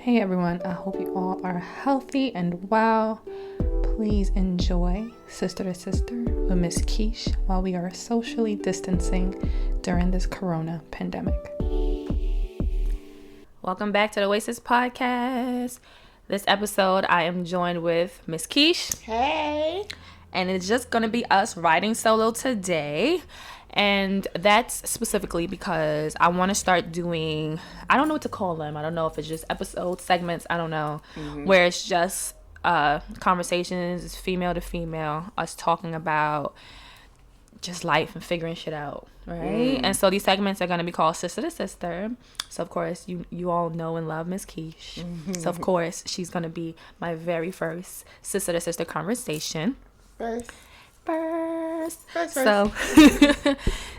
Hey everyone, I hope you all are healthy and well. Please enjoy Sister to Sister with Miss Keesh while we are socially distancing during this corona pandemic. Welcome back to the Oasis Podcast. This episode, I am joined with Miss Keesh. Hey. And it's just going to be us riding solo today. And that's specifically because I want to start doing, I don't know what to call them. I don't know if it's just episode segments. I don't know. Where it's just conversations, female to female, us talking about just life and figuring shit out, right? And so these segments are going to be called Sister to Sister. So, of course, you all know and love Miss Keesh. So, of course, she's going to be my very first Sister to Sister conversation. First. So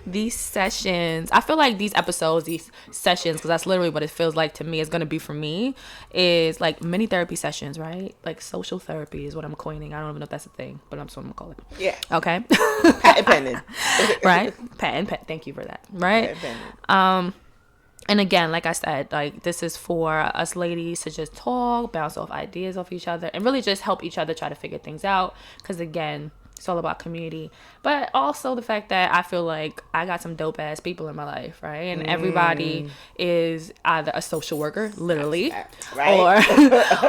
these sessions, I feel like these episodes, these sessions, because that's literally what it feels like to me, is going to be for me, is like mini therapy sessions, right? Like social therapy is what I'm coining. I don't even know if that's a thing, but that's what I'm going to call it. Yeah. Okay. Patent pending. Right? Patent. Thank you for that. Right? And again, like I said, like this is for us ladies to just talk, bounce off ideas off each other, and really just help each other try to figure things out. Because again, it's all about community, but also the fact that I feel like I got some dope ass people in my life, right? And everybody is either a social worker, literally, right?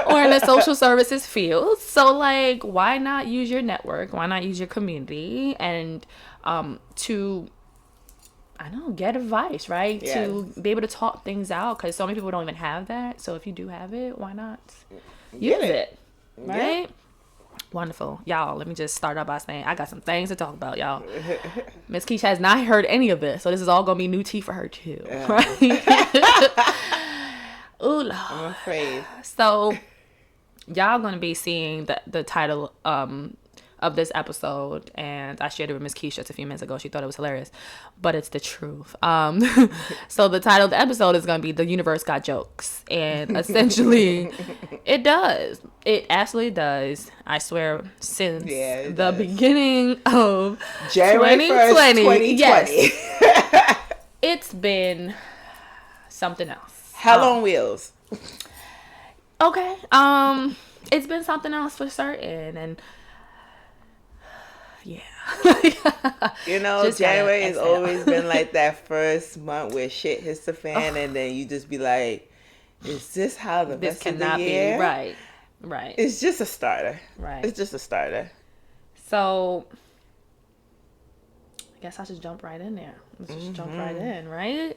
or in the social services field. So like, why not use your network? Why not use your community and to, I don't know, get advice, right? Yes. To be able to talk things out, because so many people don't even have that. So if you do have it, why not use it, right? Yeah. Wonderful. Y'all, let me just start out by saying I got some things to talk about, y'all. Miss Keesh has not heard any of this, so this is all going to be new tea for her, too. Right? Ooh, Lord. I'm afraid. So, y'all going to be seeing the title of this episode, and I shared it with Miss Keesh just a few minutes ago. She thought it was hilarious, but it's the truth. So the title of the episode is going to be "The Universe Got Jokes," and essentially, it does. It absolutely does. I swear, since the beginning of January 1st, 2020. Yes, it's been something else. Hell on wheels. Okay. It's been something else for certain, and yeah. You know, just January has always been like that first month where shit hits the fan, and then you just be like, is this how the rest of the year? Be right. It's just a starter. Right. It's just a starter. So I guess I should jump right in there. Let's just jump right in, right?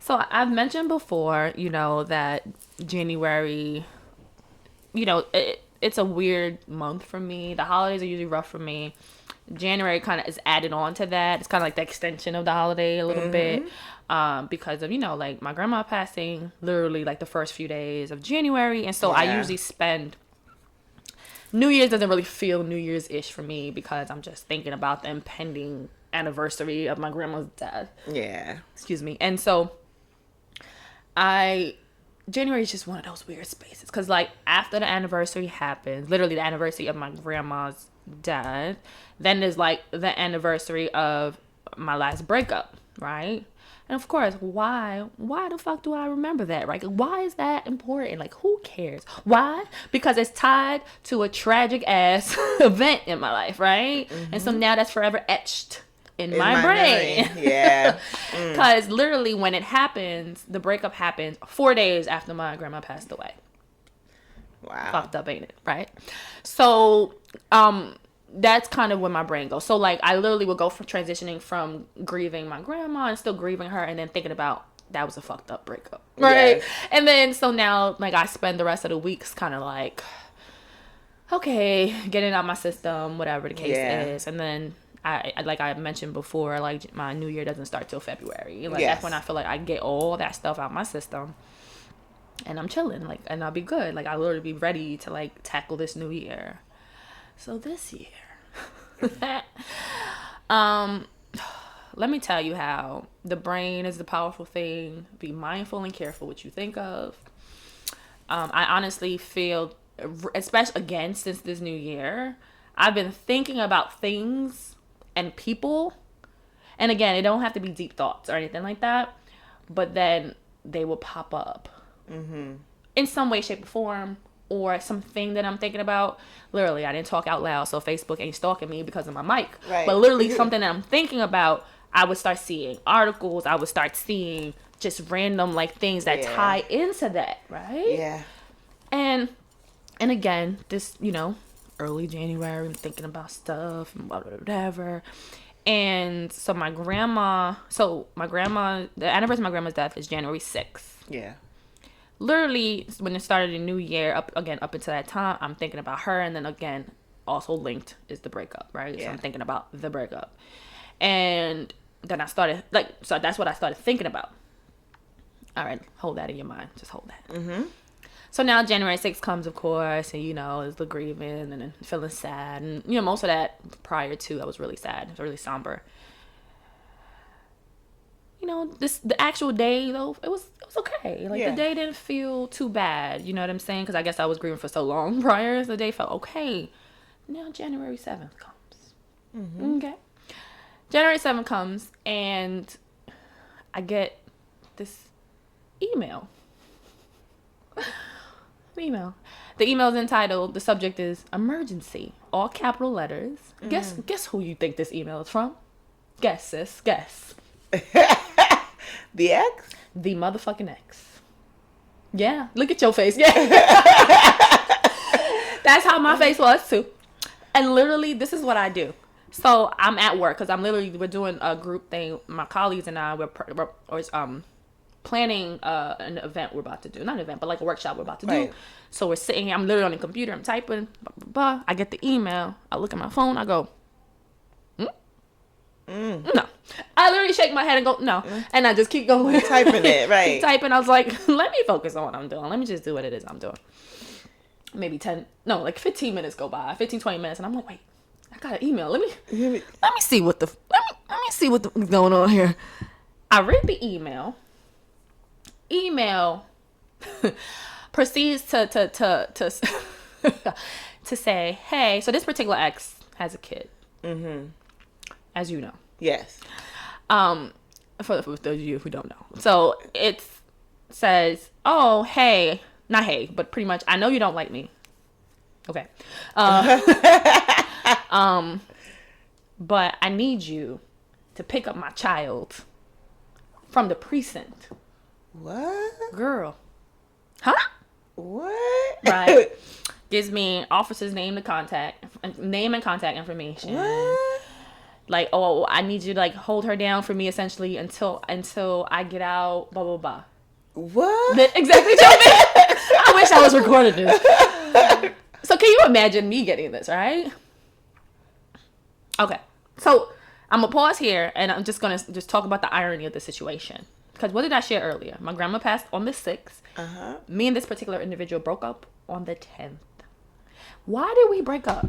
So I've mentioned before, you know, that January, you know, it's a weird month for me. The holidays are usually rough for me. January kind of is added on to that. It's kind of like the extension of the holiday a little bit, because of, you know, like my grandma passing literally like the first few days of January. And so I usually spend, New Year's doesn't really feel New Year's-ish for me because I'm just thinking about the impending anniversary of my grandma's death. Yeah. Excuse me. And so January is just one of those weird spaces because, like, after the anniversary happens, literally the anniversary of my grandma's death, then there's, like, the anniversary of my last breakup, right? And, of course, why the fuck do I remember that, right? Why is that important? Like, who cares? Why? Because it's tied to a tragic-ass event in my life, right? And so now that's forever etched in my brain. Yeah. Because literally when it happens, the breakup happens 4 days after my grandma passed away. Wow. Fucked up, ain't it? Right? So, that's kind of where my brain goes. So, like, I literally would go from transitioning from grieving my grandma and still grieving her and then thinking about that was a fucked up breakup. Right? Yes. And then, so now, like, I spend the rest of the weeks kind of like, okay, getting out my system, whatever the case is. And then I like I mentioned before, like my New Year doesn't start till February. Like that's when I feel like I get all that stuff out my system, and I'm chilling. Like, and I'll be good. Like I'll literally be ready to like tackle this new year. So this year, let me tell you how the brain is the powerful thing. Be mindful and careful what you think of. I honestly feel, especially again since this new year, I've been thinking about things and people, and again, it don't have to be deep thoughts or anything like that, but then they will pop up in some way, shape, or form, or something that I'm thinking about. Literally, I didn't talk out loud, so Facebook ain't stalking me because of my mic. Right. But literally, something that I'm thinking about, I would start seeing articles. I would start seeing just random like things that tie into that, right? Yeah. And again, this, early January, I'm thinking about stuff and whatever. And so the anniversary of my grandma's death is January 6th. Yeah. Literally, when it started the new year, up until that time, I'm thinking about her. And then again, also linked is the breakup, right? Yeah. So I'm thinking about the breakup. And then I started, so that's what I started thinking about. All right, hold that in your mind. Just hold that. Mm-hmm. So now January 6th comes, of course, and, it's the grieving and feeling sad. And, most of that prior to, I was really sad. It was really somber. The actual day, though, it was okay. The day didn't feel too bad. You know what I'm saying? Because I guess I was grieving for so long prior. So the day felt okay. Now January 7th comes. Mm-hmm. Okay. January 7th comes, and I get this email. The email is entitled, the subject is emergency, all capital letters. Guess who you think this email is from? Guess, sis, guess. The ex? The motherfucking ex. Yeah, look at your face. Yeah. That's how my face was too. And literally, this is what I do. So I'm at work because we're doing a group thing. My colleagues and I, we're planning an event we're about to do. Not an event, but like a workshop we're about to do. So we're sitting here. I'm literally on the computer. I'm typing. Blah, blah, blah. I get the email. I look at my phone. I go, no. I literally shake my head and go, no. And I just keep going. You're typing it, right. Keep typing. I was like, let me focus on what I'm doing. Let me just do what it is I'm doing. Maybe 15 minutes go by. 15, 20 minutes. And I'm like, wait, I got an email. Let me see what's going on here. I read the email. Proceeds to say, hey, so this particular ex has a kid. Mm-hmm. As you know. Yes. For those of you who don't know. So it says, oh, hey, not hey, but pretty much, I know you don't like me. Okay. But I need you to pick up my child from the precinct. What? Girl. Huh? What? Right. Gives me officer's name and contact information. What? Like, oh, I need you to like hold her down for me essentially until I get out, blah, blah, blah. What? Exactly. I wish I was recording this. So can you imagine me getting this, right? Okay. So I'm going to pause here and I'm just going to talk about the irony of the situation. Because what did I share earlier? My grandma passed on the 6th. Uh-huh. Me and this particular individual broke up on the 10th. Why did we break up?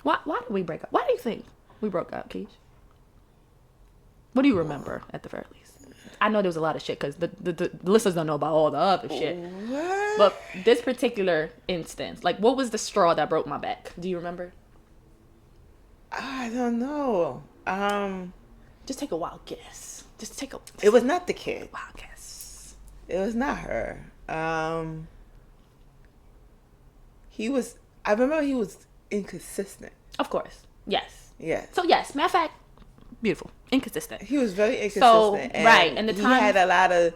Why did we break up? Why do you think we broke up, Keesh? What do you remember at the very least? I know there was a lot of shit because the listeners don't know about all the other shit. What? But this particular instance, like, what was the straw that broke my back? Do you remember? I don't know. Just take a wild guess. It was not the kid. Wild guess. It was not her. I remember he was inconsistent. Of course. Yes. Yes. So yes, matter of fact, beautiful. Inconsistent. He was very inconsistent. So, right. And the time. He had a lot of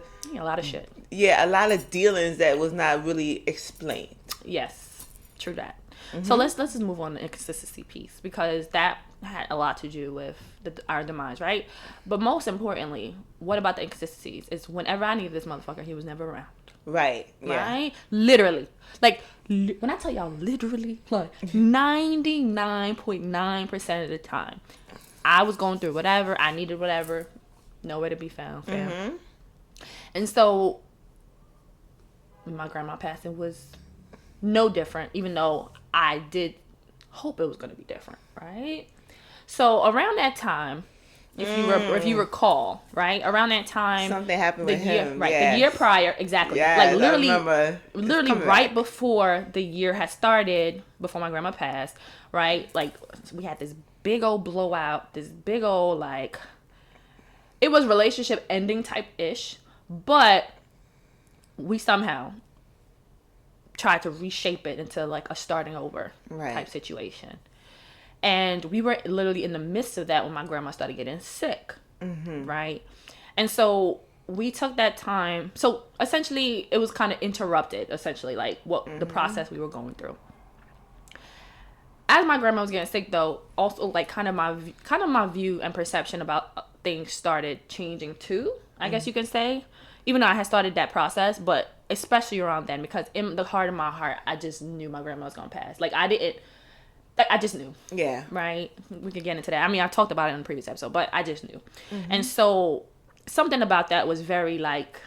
shit. Yeah, a lot of dealings that was not really explained. Yes. True that. Mm-hmm. So let's just move on to the inconsistency piece because that had a lot to do with our demise, right? But most importantly, what about the inconsistencies? Is whenever I needed this motherfucker, he was never around. Right. Yeah. Right? Literally. Like, when I tell y'all literally, like, 99.9% of the time, I was going through whatever, I needed whatever, nowhere to be found, fam. Mm-hmm. And so, my grandma passing was no different, even though I did hope it was going to be different, right? So, around that time, if you recall, right? Around that time, something happened with him. Right, yes. the year prior, exactly. Yes, like literally right back. Before the year had started, before my grandma passed, right? Like we had this big old blowout, this big old like, it was relationship ending type ish, but we somehow tried to reshape it into like a starting over type situation. And we were literally in the midst of that when my grandma started getting sick. Right. And so we took that time. So essentially it was kind of interrupted, essentially, like what the process we were going through. As my grandma was getting sick, though, also like kind of my view and perception about things started changing too, I guess you can say. Even though I had started that process, but especially around then, because in the heart of my heart, I just knew my grandma was gonna pass. Like I just knew. Yeah. Right? We could get into that. I mean, I talked about it in the previous episode, but I just knew. And so something about that was very like,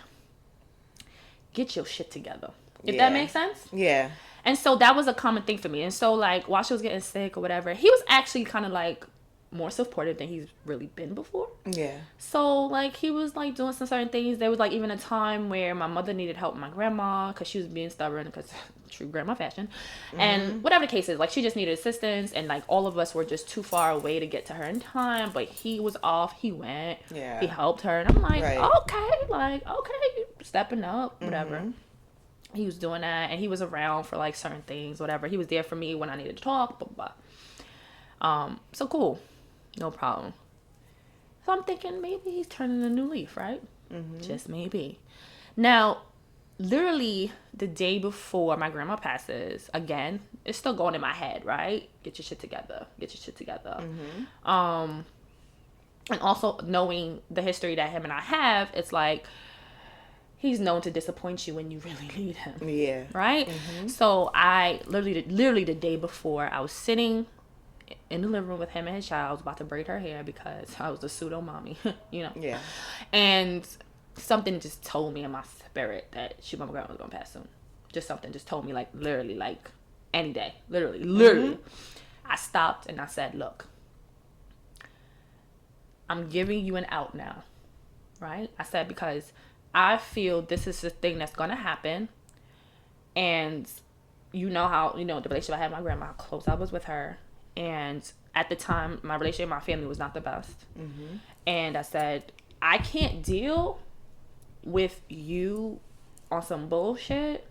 get your shit together. If that makes sense? Yeah. And so that was a common thing for me. And so like while she was getting sick or whatever, he was actually kind of like more supportive than he's really been before. Yeah. So like he was like doing some certain things. There was like even a time where my mother needed help with my grandma because she was being stubborn, because true grandma fashion. And whatever the case is, like she just needed assistance, and like all of us were just too far away to get to her in time. But he was off. He went. Yeah. He helped her, and I'm like, okay, stepping up, whatever. He was doing that, and he was around for like certain things, whatever. He was there for me when I needed to talk, blah, blah, blah. So cool. No problem. So I'm thinking maybe he's turning a new leaf, right? Just maybe. Now, literally the day before my grandma passes, again, it's still going in my head, right? Get your shit together. Get your shit together. And also knowing the history that him and I have, it's like, he's known to disappoint you when you really need him. Yeah. Right? So I literally the day before, I was sitting in the living room with him and his child. I was about to braid her hair because I was a pseudo mommy, you know? Yeah. And something just told me in my spirit that my grandma was going to pass soon. Just something just told me, like, literally, like, any day. Literally. I stopped and I said, look, I'm giving you an out now. Right? I said, because I feel this is the thing that's going to happen. And you know how, the relationship I had with my grandma, how close I was with her. And at the time, my relationship with my family was not the best. And I said, I can't deal with you on some bullshit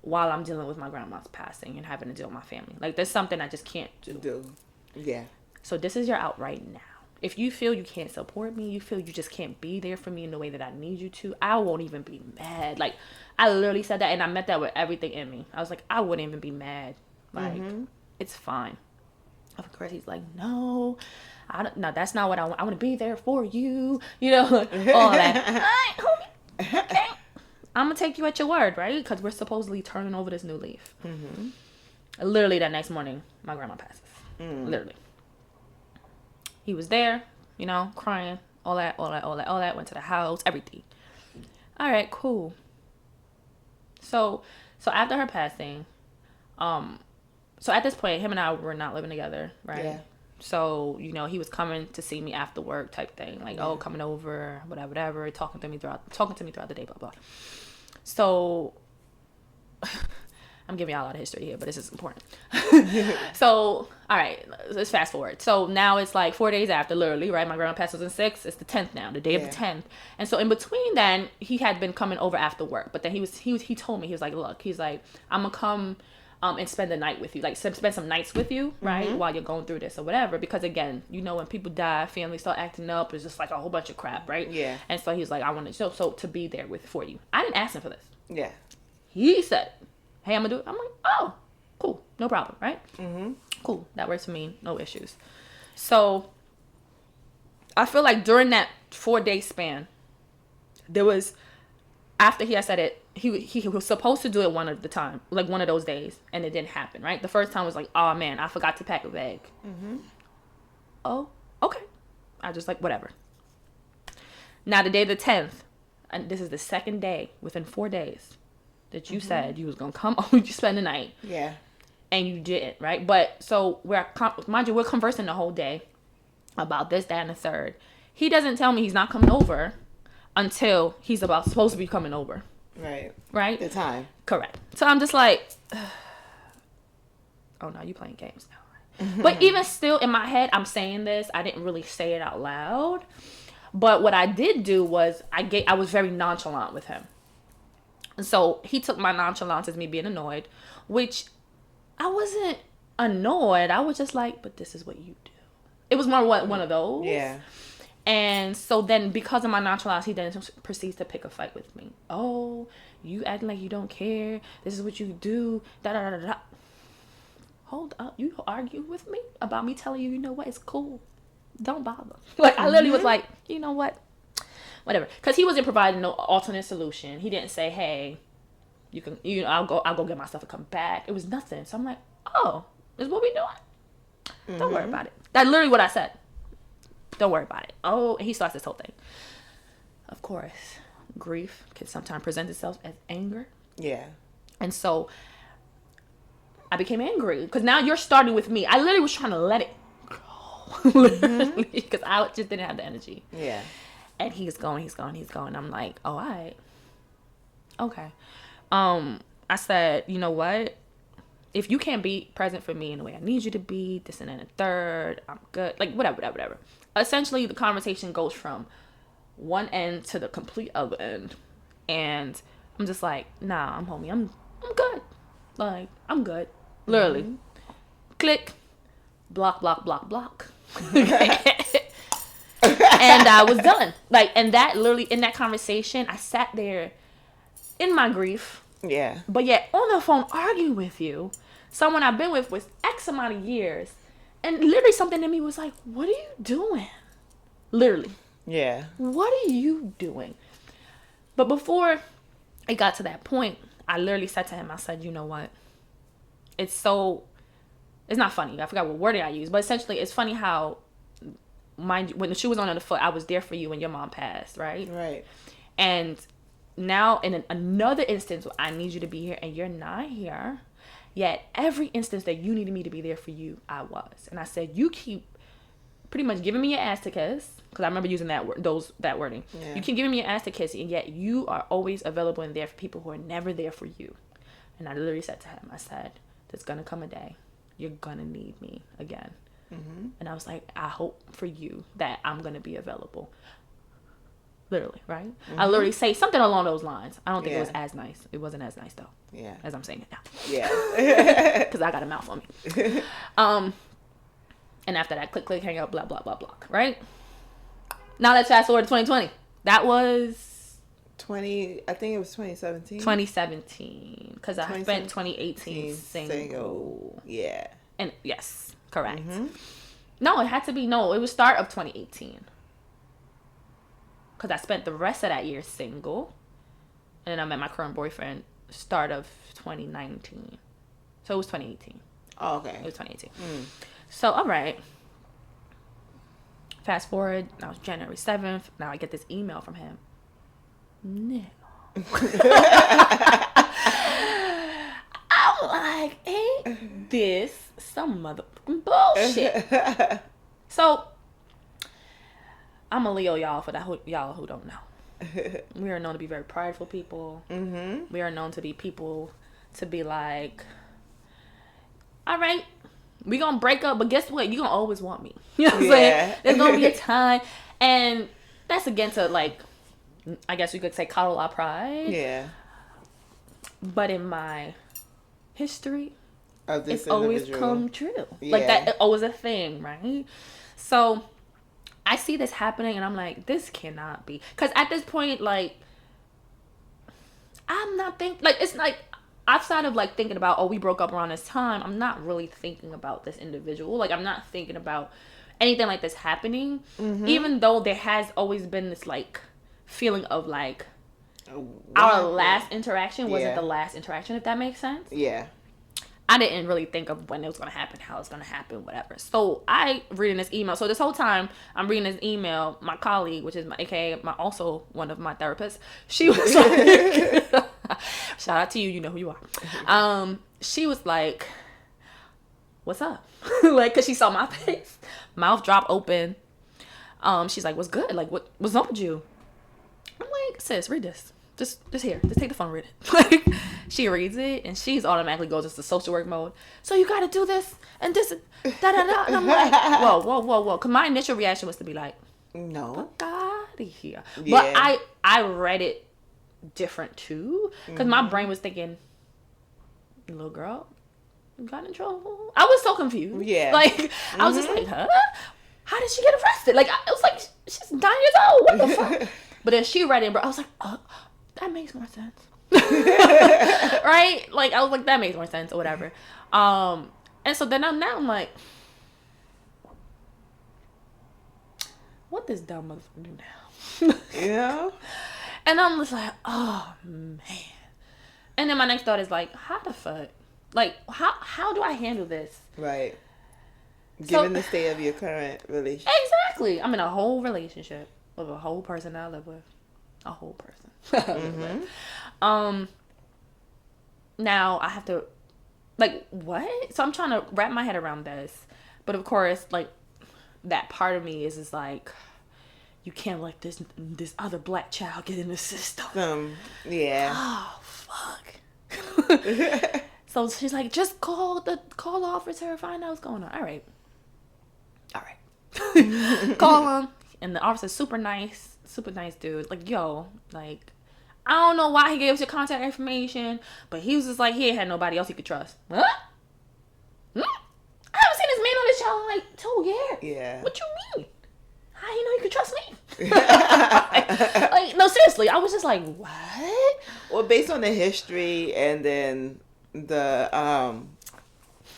while I'm dealing with my grandma's passing and having to deal with my family. Like, there's something I just can't do. Yeah. So this is your out right now. If you feel you can't support me, you feel you just can't be there for me in the way that I need you to, I won't even be mad. Like, I literally said that, and I meant that with everything in me. I was like, I wouldn't even be mad. Like, it's fine. Of course, he's like, no, that's not what I want. I want to be there for you, all that. All right, homie. Okay. I'm going to take you at your word, right? Because we're supposedly turning over this new leaf. Literally that next morning, my grandma passes. Literally. He was there, crying, all that. Went to the house, everything. All right, cool. So after her passing, so at this point, him and I were not living together, right? Yeah. So, he was coming to see me after work type thing. Like, coming over, whatever, talking to me throughout the day, blah, blah. So, I'm giving y'all a lot of history here, but this is important. So, all right, let's fast forward. So now it's like 4 days after, literally, right? My grandma passes on 6th. It's the 10th now, the day of the 10th. And so in between then, he had been coming over after work. But then he told me, he was like, look, he's like, I'm going to come and spend the night with you, like spend some nights with you, right, while you're going through this or whatever, because again, when people die, families start acting up, it's just like a whole bunch of crap, right? Yeah. And so he's like, I want to so to be there for you. I didn't ask him for this. Yeah. He said, hey, I'm gonna do it. I'm like, oh, cool, no problem, right? Cool, that works for me, no issues. So I feel like during that 4-day span, there was, after he had said it, he was supposed to do it one of the time, like one of those days, and it didn't happen, right? The first time was like, oh man, I forgot to pack a bag. Oh, okay. I just like, whatever. Now the day of the 10th, and this is the second day within 4 days that you said you was gonna come over, you spend the night. Yeah. And you didn't, right? But so we're conversing the whole day about this, that, and the third. He doesn't tell me he's not coming over until he's supposed to be coming over. Right. Right? The time. Correct. So I'm just like, oh no, you playing games now. But even still in my head, I'm saying this. I didn't really say it out loud. But what I did do was I was very nonchalant with him. So he took my nonchalance as me being annoyed, which I wasn't annoyed. I was just like, but this is what you do. It was more one of those. Yeah. And so then because of my nonchalance, he then proceeds to pick a fight with me. Oh, you acting like you don't care. This is what you do. Da da da da. Hold up. You argue with me about me telling you, you know what? It's cool. Don't bother. Like, I literally was like, you know what? Whatever. Because he wasn't providing no alternate solution. He didn't say, hey, I'll go get my stuff and come back. It was nothing. So I'm like, oh, this is what we doing? Don't worry about it. That's literally what I said. Don't worry about it. Oh, and he starts this whole thing. Of course, grief can sometimes present itself as anger. Yeah. And so I became angry because now you're starting with me. I literally was trying to let it go. Literally, because I just didn't have the energy. Yeah. And he's going. I'm like, oh, all right. Okay. I said, you know what? If you can't be present for me in the way I need you to be, this and then a third, I'm good. Like, whatever. Essentially, the conversation goes from one end to the complete other end. And I'm just like, nah, I'm good. Like, I'm good. Literally. Click. Block. And I was done. Like, and that literally, in that conversation, I sat there in my grief. Yeah. But yet, on the phone, arguing with you, someone I've been with for X amount of years, and literally something in me was like, what are you doing? Literally. Yeah. What are you doing? But before it got to that point, I literally said to him, I said, you know what? It's not funny. I forgot what wording I used, but essentially it's funny how, mind you, when the shoe was on the foot, I was there for you when your mom passed, right? Right. And now in another instance where I need you to be here and you're not here, yet every instance that you needed me to be there for you, I was. And I said, you keep pretty much giving me your ass to kiss, because I remember using that wording. Yeah. You keep giving me your ass to kiss, and yet you are always available and there for people who are never there for you. And I literally said to him, I said, there's gonna come a day you're gonna need me again. And I was like, I hope for you that I'm gonna be available. Literally, right? I literally say something along those lines. I don't think it was as nice. It wasn't as nice though. Yeah. As I'm saying it now. Yeah. Because I got a mouth on me. And after that, click, hang up, blah, blah, blah, blah. Right? Now let's fast forward to 2020. That was... I think it was 2017. 2017. Because I spent 2018 single. Yeah. And yes, correct. No, it had to be, it was start of 2018. Because I spent the rest of that year single. And then I met my current boyfriend start of 2019. So it was 2018. Oh, okay. It was 2018. So, all right. Fast forward. Now it's January 7th. Now I get this email from him. No. I'm like, ain't this some motherfucking bullshit? So, I'm a Leo, y'all, for that y'all who don't know. We are known to be very prideful people. We are known to be people to be like, all right, we gonna break up, but guess what? You gonna always want me. You know what I'm saying? There's gonna be a time, and that's again to, like, I guess you could say coddle our pride. Yeah. But in my history, it's individual. Always come true. Yeah. Like, that always a thing, right? So I see this happening, and I'm like, this cannot be. Because at this point, like, I'm not thinking, like, it's like, outside of, like, thinking about, we broke up around this time, I'm not really thinking about this individual. Like, I'm not thinking about anything like this happening. Even though there has always been this, like, feeling of, like, our last interaction wasn't the last interaction, if that makes sense. Yeah. I didn't really think of when it was going to happen, how it's going to happen, whatever. So I reading this email. So this whole time I'm reading this email, my colleague, which is also one of my therapists, she was like, shout out to you, you know who you are. She was like, what's up? Like, cause she saw my face, mouth drop open. She's like, what's good? Like, what's up with you? I'm like, sis, read this. Just here. Just take the phone and read it. Like, she reads it and she's automatically goes into social work mode. So you gotta do this and this, da-da-da. And I'm like, whoa. Cause my initial reaction was to be like, no. fuck out of here. Yeah. But I read it different too, because my brain was thinking, little girl got in trouble. I was so confused. Yeah, like I was just like, huh? How did she get arrested? Like I was like, she's 9 years old. What the fuck? But then she read it, bro. I was like, oh, that makes more sense. Right? Like I was like, that makes more sense or whatever. And so then I'm like, what this dumb motherfucker do now? Yeah. And I'm just like, oh man. And then my next thought is like, how the fuck? Like, how do I handle this? Right. Given the state of your current relationship. Exactly. I'm in a whole relationship with a whole person that I live with. A whole person. Now I have to, like, what? So I'm trying to wrap my head around this. But of course, like, that part of me is just like, you can't let this other black child get in the system. Yeah. Oh, fuck. So she's like, just call the officer, find out what's going on. All right. Call him. And the officer's super nice dude. Like, yo, like, I don't know why he gave us your contact information, but he was just like, he ain't had nobody else he could trust. What? I haven't seen this man on this show in like 2 years. Yeah. What you mean? How you know you could trust me? like, no, seriously. I was just like, what? Well, based on the history and then the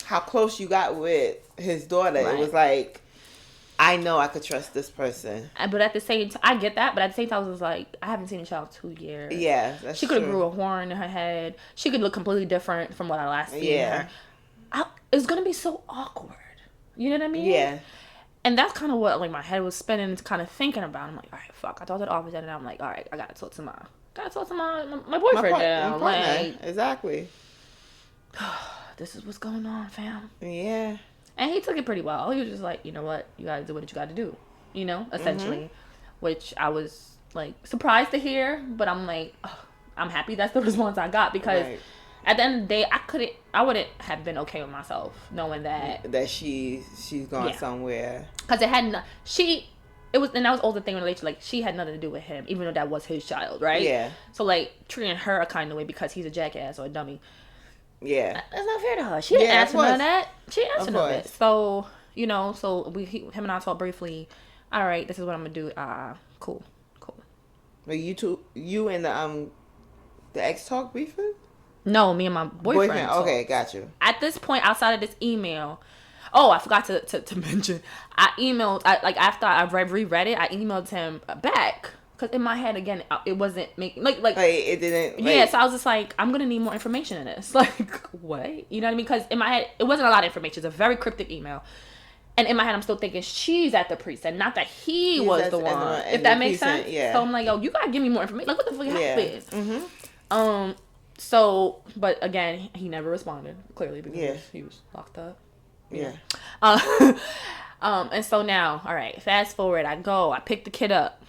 how close you got with his daughter, right. It was like, I know I could trust this person. But at the same time, I get that. But at the same time, I was like, I haven't seen a child in 2 years. Yeah, that's she could have grew a horn in her head. She could look completely different from what I last seen her. It's gonna be so awkward. You know what I mean? Yeah. And that's kind of what like my head was spinning, kind of thinking about. I'm like, all right, fuck. I talked to the officer, and I'm like, all right, I gotta talk to my boyfriend now. Like, exactly. This is what's going on, fam. Yeah. And he took it pretty well. He was just like, you know what, you gotta do what you gotta do. You know, essentially, which I was like surprised to hear, but I'm like, I'm happy that's the response I got because. Right. At the end of the day, I wouldn't have been okay with myself knowing that she's gone somewhere. Because and that was all the thing in relation. Like, she had nothing to do with him, even though that was his child, right? Yeah. So like treating her a kind of way because he's a jackass or a dummy. Yeah. That's not fair to her. She didn't ask for none of that. She didn't ask for none of it. So him and I talked briefly. All right, this is what I'm gonna do. Cool. But you and the ex talk briefly? No, me and my boyfriend. Okay, got you. At this point, outside of this email, I forgot to mention. I emailed, after I reread it, I emailed him back. Because in my head, again, it wasn't making, like it didn't. Yeah, so I was just like, I'm going to need more information in this. Like, what? You know what I mean? Because in my head, it wasn't a lot of information. It's a very cryptic email. And in my head, I'm still thinking she's at the precinct, not that he was the one. If that makes sense? Yeah. So I'm like, yo, you got to give me more information. Like, what the fuck happened? Mm-hmm. So, but again, he never responded, clearly, because he was locked up. Yeah. And so now, all right, fast forward, I pick the kid up.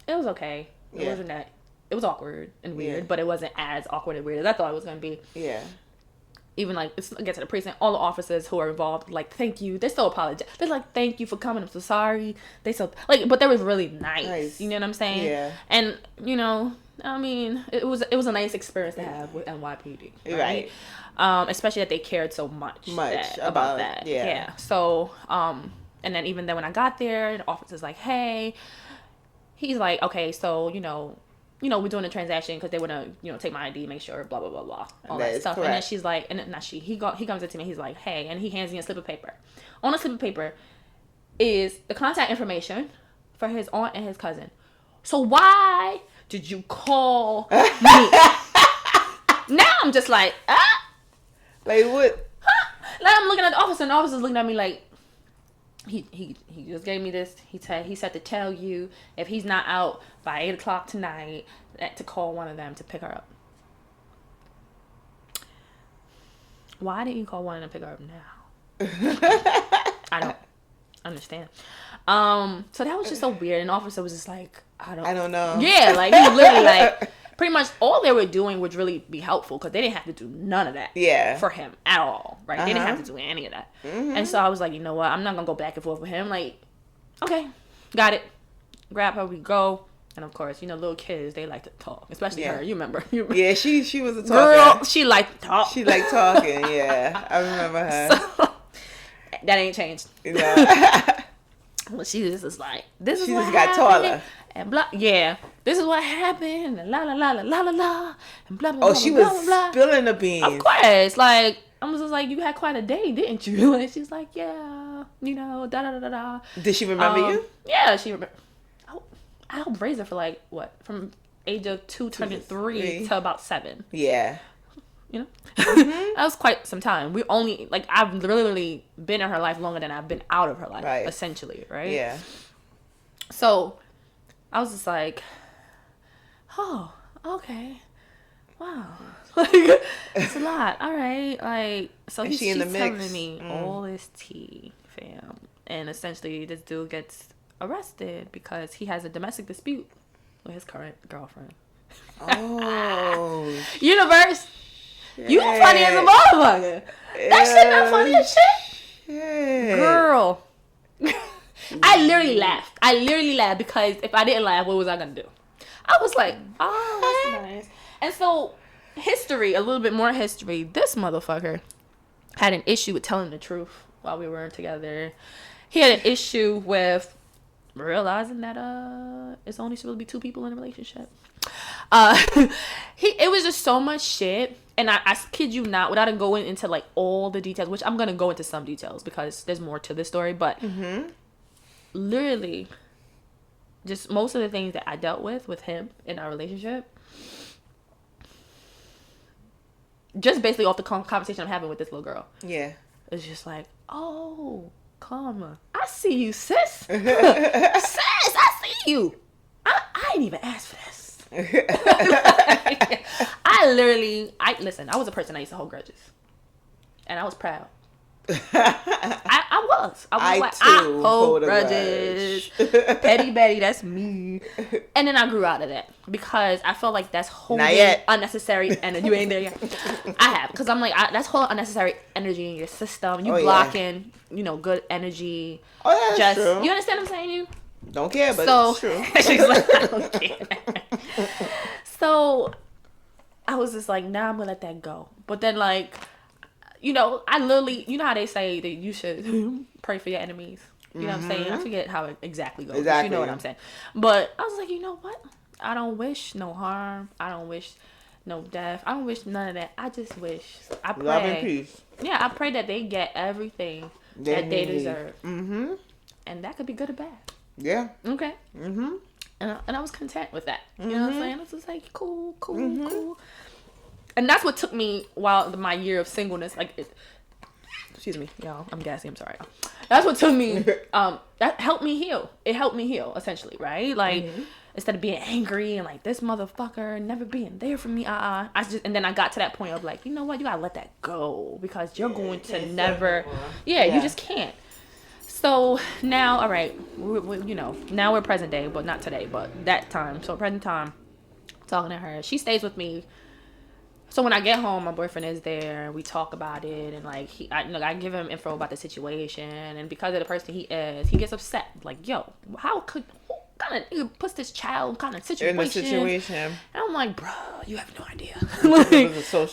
It was okay. It wasn't that, it was awkward and weird, but it wasn't as awkward and weird as I thought it was going to be. Yeah. Even like, get to the precinct, all the officers who are involved, like, thank you. They're so apologetic. They're like, thank you for coming. I'm so sorry. But they were really nice. You know what I'm saying? Yeah. And, I mean, it was a nice experience to have with NYPD. Right. Especially that they cared so much about that. Yeah. So, and then even then when I got there, the officer's like, hey, he's like, okay, so, we're doing a transaction because they want to, take my ID, make sure, blah, blah, blah, blah, all that stuff. Correct. And then she's like, he comes up to me, he's like, hey, and he hands me a slip of paper. On the slip of paper is the contact information for his aunt and his cousin. So why did you call me? Now I'm just like, like what? Now I'm looking at the officer, and the officer's looking at me like, he just gave me this. He said to tell you if he's not out by 8:00 tonight, to call one of them to pick her up. Why didn't you call one of them to pick her up now? I don't understand. So that was just so weird. And the officer was just like, I don't know. Yeah, like he was literally like, pretty much all they were doing would really be helpful because they didn't have to do none of that for him at all, right? They didn't have to do any of that. Mm-hmm. And so I was like, I'm not going to go back and forth with him. Like, okay, got it. Grab her, we go. And of course, little kids, they like to talk, especially her. You remember? Yeah, she was a talker. Girl, she liked to talk. She liked talking. Yeah, I remember her. So, that ain't changed. Well, she was just like, this is what happened. She just got taller. And blah, yeah. This is what happened. And la la la la la la la. And blah blah blah. Oh, she was spilling the beans. Of course, like. I was just like, you had quite a day, didn't you? And she's like, yeah, da da da da da. Did she remember you? Yeah, she remember. I helped raise her for like what, from age of 2 turning 3 to about 7. Yeah. That was quite some time. We only I've literally been in her life longer than I've been out of her life, essentially, right? Yeah. So I was just like, oh, okay, wow. It's a lot. All right. So she's telling me all this tea, fam. And essentially this dude gets arrested because he has a domestic dispute with his current girlfriend. Oh. Universe. Shit. You funny as a motherfucker. Yeah. That shit not funny as shit. Girl. I literally laughed because if I didn't laugh, what was I going to do? I was like, oh, that's nice. And so a little bit more history. This motherfucker had an issue with telling the truth while we were together. He had an issue with realizing that it's only supposed to be 2 people in a relationship. It was just so much shit, and I kid you not, without going into like all the details, which I'm gonna go into some details because there's more to this story, but literally, just most of the things that I dealt with him in our relationship. Just basically off the conversation I'm having with this little girl. Yeah. It's just like, oh, karma. I see you, sis. Sis, I see you. I didn't even ask for this. Listen, I was a person that used to hold grudges. And I was proud. I was like, I hold grudges. Petty Betty, that's me. And then I grew out of that because I felt like that's holding unnecessary energy. You ain't there yet. I have, because I'm like, that's holding unnecessary energy in your system. You blocking, good energy. Oh, yeah, that's true. You understand what I'm saying? You don't care, but it's true. She's like, I don't care. So I was just like, nah, I'm gonna let that go. But then I literally, how they say that you should pray for your enemies. You know what I'm saying? I forget how it exactly goes. Exactly. You know what I'm saying. But I was like, you know what? I don't wish no harm. I don't wish no death. I don't wish none of that. I just wish. I pray. Love and peace. Yeah, I pray that they get everything that they deserve. Mm-hmm. And that could be good or bad. Yeah. Okay. Mm-hmm. And I was content with that. You know what I'm saying? I was just like, cool. And that's what took me while my year of singleness, excuse me, y'all, I'm gassy, I'm sorry. That's what took me, that helped me heal. It helped me heal, essentially, right? Instead of being angry and like, this motherfucker never being there for me, and then I got to that point of like, you know what, you gotta let that go because you're going to never, you just can't. So now, all right, now we're present day, but not today, but that time. So present time, talking to her, she stays with me. So when I get home, my boyfriend is there. We talk about it, and I give him info about the situation. And because of the person he is, he gets upset. Like, yo, who kind of puts this child kind of situation in a situation? And I'm like, bro, you have no idea.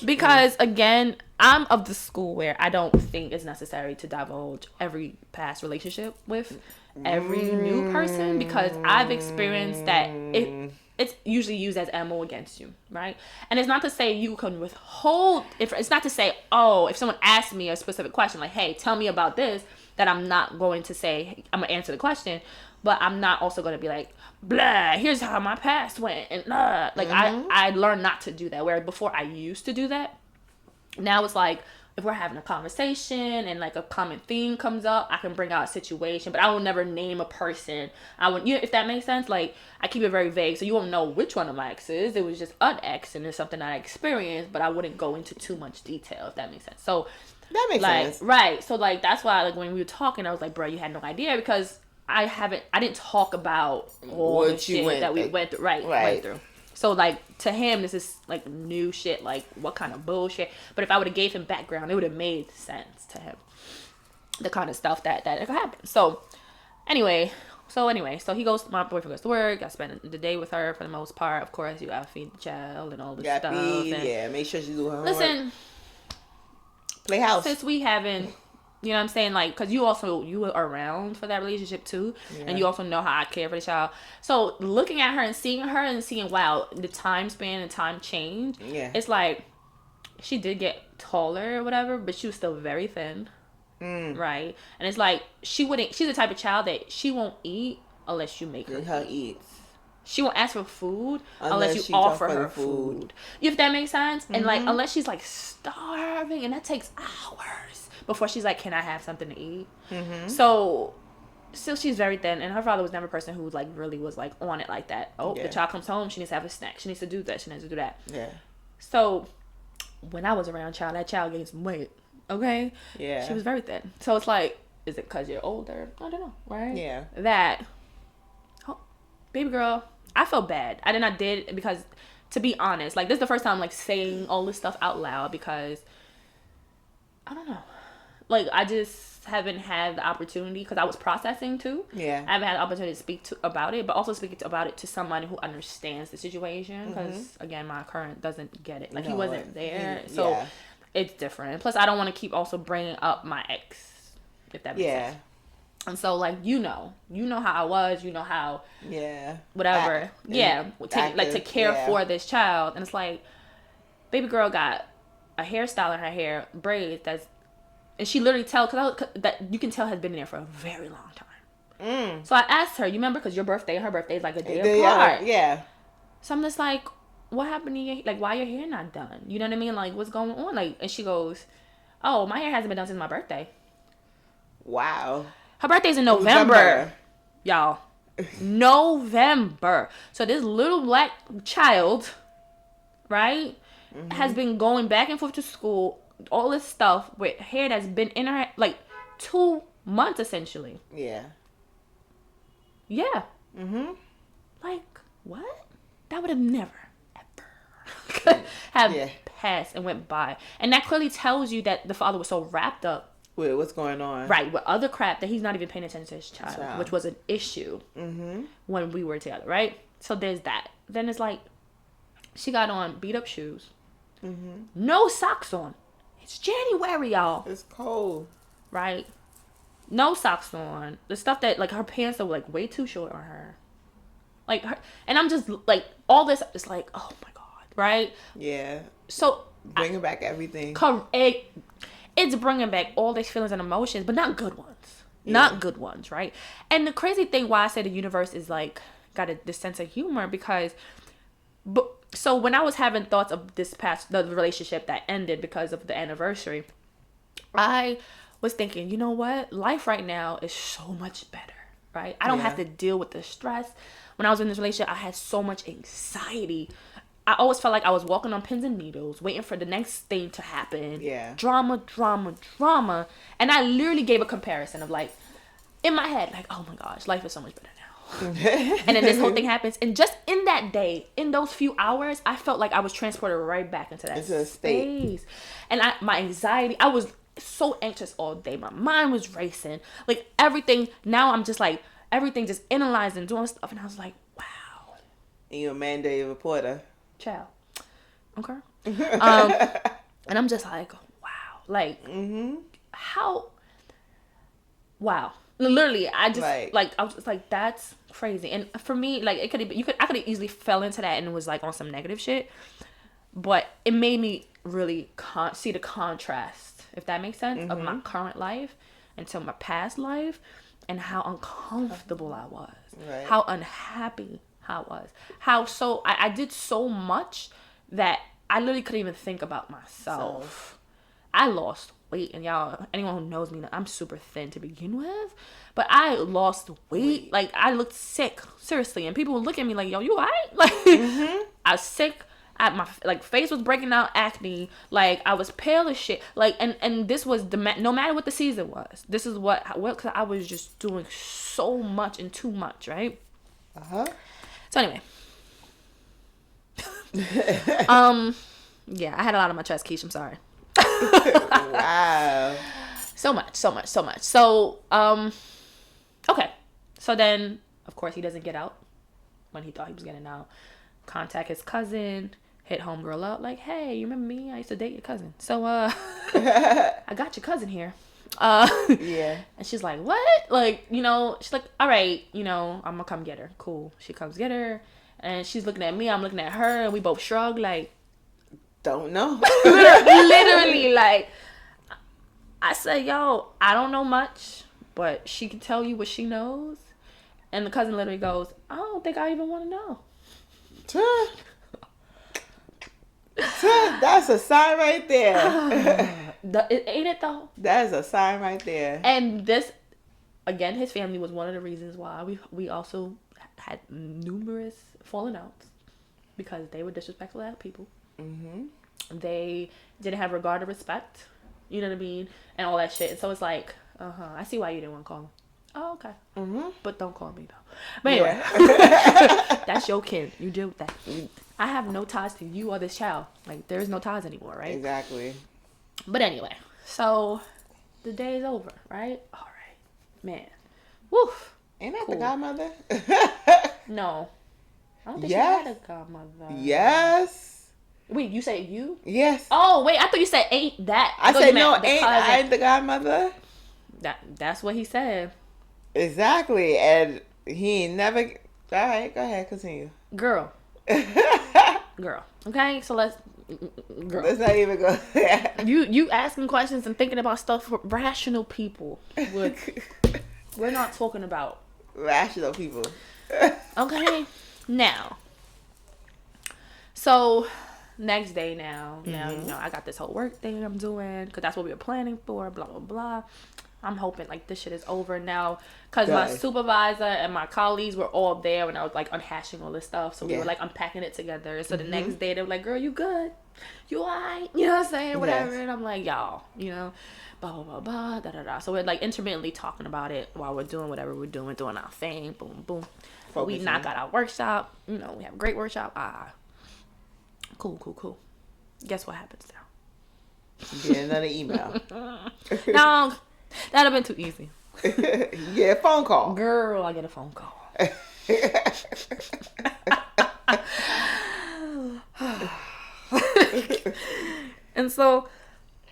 Because again, I'm of the school where I don't think it's necessary to divulge every past relationship with every new person, because I've experienced that it's usually used as ammo against you, right? And it's not to say you can withhold, it's not to say, if someone asks me a specific question, like, hey, tell me about this, that I'm not going to say, I'm going to answer the question, but I'm not also going to be like, blah, here's how my past went, and I learned not to do that, where before I used to do that. Now it's like, if we're having a conversation and like a common theme comes up, I can bring out a situation, but I will never name a person. I would, if that makes sense. Like, I keep it very vague, so you won't know which one of my exes. It was just an ex, and it's something that I experienced, but I wouldn't go into too much detail, if that makes sense. So that makes sense, right? So that's why when we were talking, I was like, bro, you had no idea, because I didn't talk about all the shit that we went through. Went through. So, to him, this is, new shit, what kind of bullshit. But if I would have gave him background, it would have made sense to him. The kind of stuff that could happen. So, anyway, So anyway, my boyfriend goes to work. I spend the day with her for the most part. Of course, you gotta feed the child and all this stuff. And make sure she do her homework. Listen, play house. Since we haven't, you know what I'm saying? Like, because you were around for that relationship too. Yeah. And you also know how I care for the child. So looking at her and seeing wow, the time span and time change. Yeah. It's like, she did get taller or whatever, but she was still very thin. Right? And it's like, she's the type of child that she won't eat unless you make her eat. She won't ask for food unless you offer her food. If that makes sense? Mm-hmm. And like, unless she's like starving, and that takes hours before she's like, can I have something to eat? Mm-hmm. So still, she's very thin, and her father was never a person who like really was like on it like that. The child comes home, she needs to have a snack, she needs to do this, she needs to do that. Yeah. So when I was around that child gained some weight. Okay? Yeah. She was very thin. So it's like, is it because you're older? I don't know, right? Yeah. Baby girl, I felt bad. I did because, to be honest, like, this is the first time, like, saying all this stuff out loud because, I don't know. Like, I just haven't had the opportunity because I was processing, too. Yeah. I haven't had the opportunity to speak about it, but also speak about it to somebody who understands the situation because, again, my current doesn't get it. Like, he wasn't there. So... Yeah. It's different. Plus, I don't want to keep also bringing up my ex, if that makes sense. And so, like, you know how I was, how, whatever. To care for this child. And it's like, baby girl got a hairstyle in her hair, braids, and she literally that you can tell has been in there for a very long time. So I asked her, you remember, because your birthday and her birthday is like a day apart. Yeah. So I'm just like, what happened to your, like, why your hair not done? You know what I mean? Like, what's going on? Like, and she goes, oh, my hair hasn't been done since my birthday. Wow. Her birthday's in November. Y'all. November. So this little black child, right, has been going back and forth to school, all this stuff with hair that's been in her, like, 2 months, essentially. Yeah. Yeah. Like, what? That would have never passed and went by. And that clearly tells you that the father was so wrapped up with what's going on. Right, with other crap that he's not even paying attention to his child, which was an issue when we were together, right? So there's that. Then it's like, she got on beat up shoes. No socks on. It's January, y'all. It's cold. Right? No socks on. The stuff that, like, her pants are, like, way too short on her. Like, her, and I'm just, like, all this is like, oh my God. Right? Yeah. So bringing back everything. It's bringing back all these feelings and emotions, but not good ones. Yeah. Not good ones, right? And the crazy thing why I say the universe is like got this sense of humor because, so when I was having thoughts of the relationship that ended because of the anniversary, I was thinking, you know what? Life right now is so much better, right? I don't have to deal with the stress. When I was in this relationship, I had so much anxiety. I always felt like I was walking on pins and needles, waiting for the next thing to happen. Yeah. Drama. And I literally gave a comparison of like, in my head, like, oh my gosh, life is so much better now. And then this whole thing happens. And just in that day, in those few hours, I felt like I was transported right back into that space. And my anxiety, I was so anxious all day. My mind was racing. Like everything, now I'm just like, everything just analyzing, doing stuff. And I was like, wow. And you're a man-day reporter. Child. Okay. And I'm just like, wow. Like, how? Wow. Literally, I just I was just like, that's crazy. And for me, like, I could have easily fell into that and was like on some negative shit, but it made me really see the contrast, if that makes sense, of my current life and to my past life, and how uncomfortable I was, how unhappy I was, how I did so much that I literally couldn't even think about myself. I lost weight, and y'all, anyone who knows me, I'm super thin to begin with, but I lost weight. Like, I looked sick, seriously, and people would look at me like, yo, you alright? Like, I was sick. My face was breaking out acne. Like, I was pale as shit. Like, and this was no matter what the season was, this is what cause I was just doing so much and too much, right? So anyway, yeah, I had a lot on my chest, Keesh. I'm sorry. Wow. So much. So, okay. So then Of course, he doesn't get out when he thought he was getting out. Contact his cousin, hit homegirl up, like, hey, you remember me? I used to date your cousin. So, I got your cousin here. Yeah. And she's like, what? Like, you know, she's like, all right, you know, I'm gonna come get her. Cool. She comes get her. And she's looking at me, I'm looking at her, and we both shrug, like, don't know. literally, like, I said, yo, I don't know much, but she can tell you what she knows. And the cousin literally goes, I don't think I even want to know. That's a sign right there. Ain't it though? That's a sign right there. And this, again, his family was one of the reasons why we also had numerous falling outs, because they were disrespectful to people. Mm-hmm. They didn't have regard or respect. You know what I mean? And all that shit. And so it's like, I see why you didn't want to call him. Oh, okay. Mm-hmm. But don't call me, though. But anyway, that's your kid. You deal with that. I have no ties to you or this child. Like, there's no ties anymore, right? Exactly. But anyway, so the day is over, right? All right. Man. Woof. Ain't that the godmother? No. I don't think she had a godmother. Yes. Wait, you said you? Yes. Oh, wait, I thought you said ain't that. I said no, ain't the godmother. That's what he said. Exactly. And he ain't never... All right, go ahead, continue. Girl. Girl. Okay, so let's not even go there. You asking questions and thinking about stuff for rational people. We're not talking about rational people. Okay. Now. So next day now, you know, I got this whole work thing I'm doing, because that's what we were planning for, blah, blah, blah. I'm hoping, like, this shit is over now, because my supervisor and my colleagues were all there when I was, like, unhashing all this stuff. So we were, like, unpacking it together. So the next day, they were like, girl, you good? You all right? You know what I'm saying? Whatever. Yes. And I'm like, y'all, you know, blah, blah, blah, blah, da, da, da. So we're, like, intermittently talking about it while we're doing whatever we're doing our thing. Boom, boom. But we knock out our workshop. You know, we have a great workshop. Cool. Guess what happens now? Get another email. No. That'd have been too easy. Yeah, phone call. Girl, I get a phone call. And so,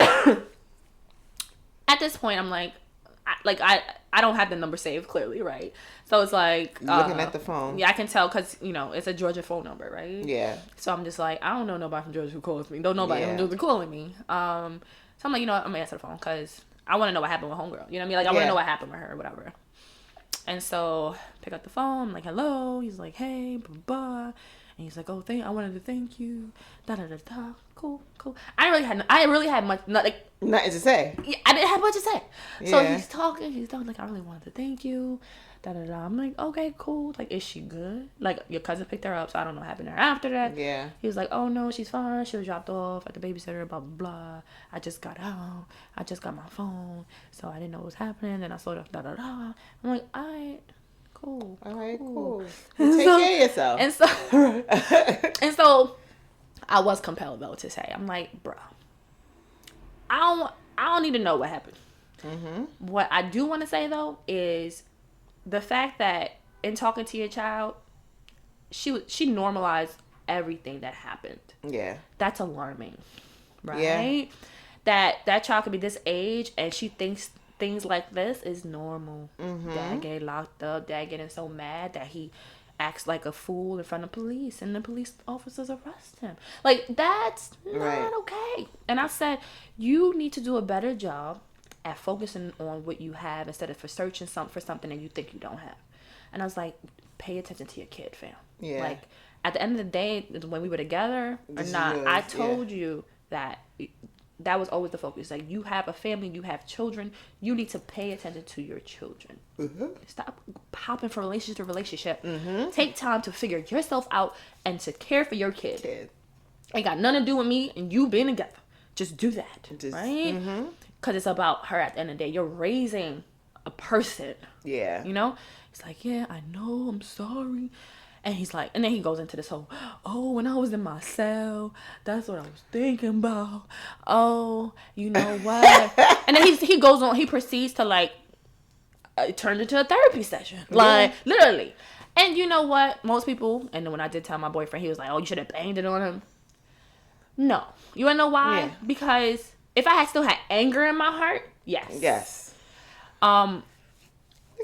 at this point, I'm like, I don't have the number saved clearly, right? So it's like looking at the phone. Yeah, I can tell, because, you know, it's a Georgia phone number, right? Yeah. So I'm just like, I don't know nobody from Georgia who calls me. Don't nobody from Georgia calling me. So I'm like, you know what? I'm gonna answer the phone, because I want to know what happened with homegirl. You know what I mean? Like, I want to know what happened with her or whatever. And so pick up the phone. I'm like, hello. He's like, hey, blah, blah. And he's like, oh, I wanted to thank you. Da da da da. Cool. I really had much, nothing to say. Yeah, I didn't have much to say. So he's talking like, I really wanted to thank you. Da da da. I'm like, okay, cool. Like, is she good? Like, your cousin picked her up, so I don't know what happened to her after that. Yeah. He was like, oh no, she's fine. She was dropped off at the babysitter, blah blah blah. I just got out. I just got my phone, so I didn't know what was happening. And I saw the da da da. I'm like, all right, cool. All right, cool. Take care of yourself. And so I was compelled though to say, I'm like, bro, I don't need to know what happened. Mm-hmm. What I do want to say though is the fact that in talking to your child, she normalized everything that happened. Yeah. That's alarming. Right? Yeah. That child could be this age and she thinks things like this is normal. Mm-hmm. Dad getting locked up, dad getting so mad that he acts like a fool in front of police and the police officers arrest him. Like, that's not okay. And I said, you need to do a better job at focusing on what you have instead of searching for something that you think you don't have. And I was like, pay attention to your kid, fam. Yeah. Like, at the end of the day, when we were together or not, I told you that was always the focus. Like, you have a family, you have children, you need to pay attention to your children. Mm-hmm. Stop hopping from relationship to relationship. Mm-hmm. Take time to figure yourself out and to care for your kid. Ain't got nothing to do with me and you being together. Just do that, right? Mm-hmm. Because it's about her at the end of the day. You're raising a person. Yeah. You know? He's like, yeah, I know, I'm sorry. And he's like, and then he goes into this whole, oh, when I was in my cell, that's what I was thinking about. Oh, you know what? And then he goes on, he proceeds to like, turn into a therapy session. Like, literally. And you know what? Most people, and then when I did tell my boyfriend, he was like, oh, you should have banged it on him. No. You want to know why? Yeah. Because if I had still had anger in my heart, yes. Yes. Look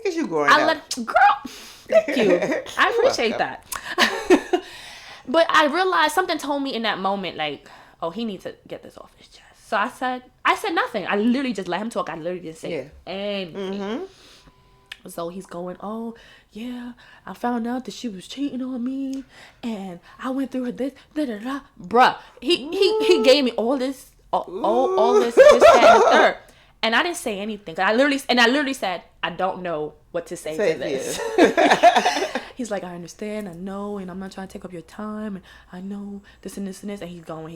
at you growing up. Girl, thank you. I appreciate that. But I realized something told me in that moment, like, oh, he needs to get this off his chest. So I said nothing. I literally just let him talk. I literally didn't say anything. Mm-hmm. So he's going, oh, yeah, I found out that she was cheating on me, and I went through her this, da-da-da. Bruh, he gave me all this, all this, that, and the third. And I didn't say anything. I literally said, I don't know what to say to this. He's like, I understand, I know, and I'm not trying to take up your time, and I know this and this and this. And he's going.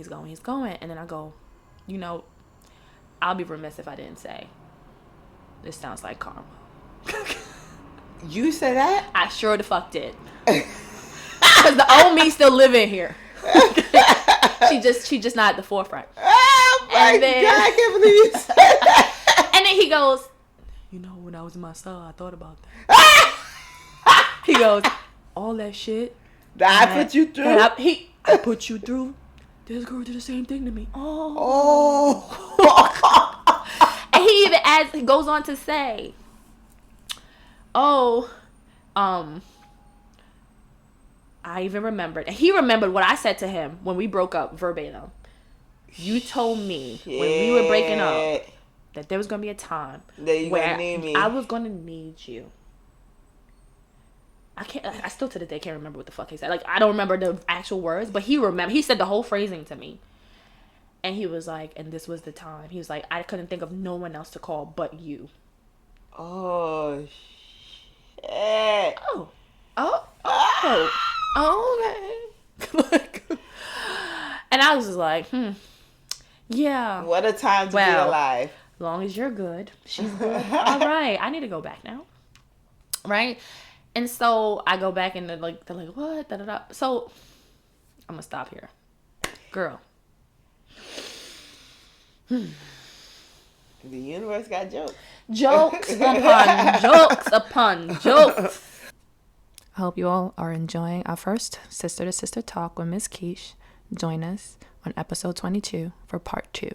And then I go, you know, I'll be remiss if I didn't say, this sounds like karma. You said that? I sure the fuck did. Because the old me still living here. she just not at the forefront. Oh my God, I can't believe you said that. And then he goes, you know, when I was in my cell, I thought about that. He goes, all that shit that I put you through. I put you through. This girl did the same thing to me. Oh. And he even goes on to say, I even remembered. And he remembered what I said to him when we broke up verbatim. You told me when we were breaking up that there was going to be a time where I was going to need you. I still to this day can't remember what the fuck he said. Like, I don't remember the actual words, but he said the whole phrasing to me. And he was like, and this was the time. He was like, I couldn't think of no one else to call but you. Oh, shit. Okay. And I was just like, yeah. What a time to be alive. As long as you're good, she's good. All right, I need to go back now. Right? And so I go back and they're like, what? Da, da, da. So I'm gonna stop here, girl. The universe got jokes. Jokes upon jokes upon jokes. I hope you all are enjoying our first sister to sister talk with Miss Keesh. Join us on episode 22 for part 2.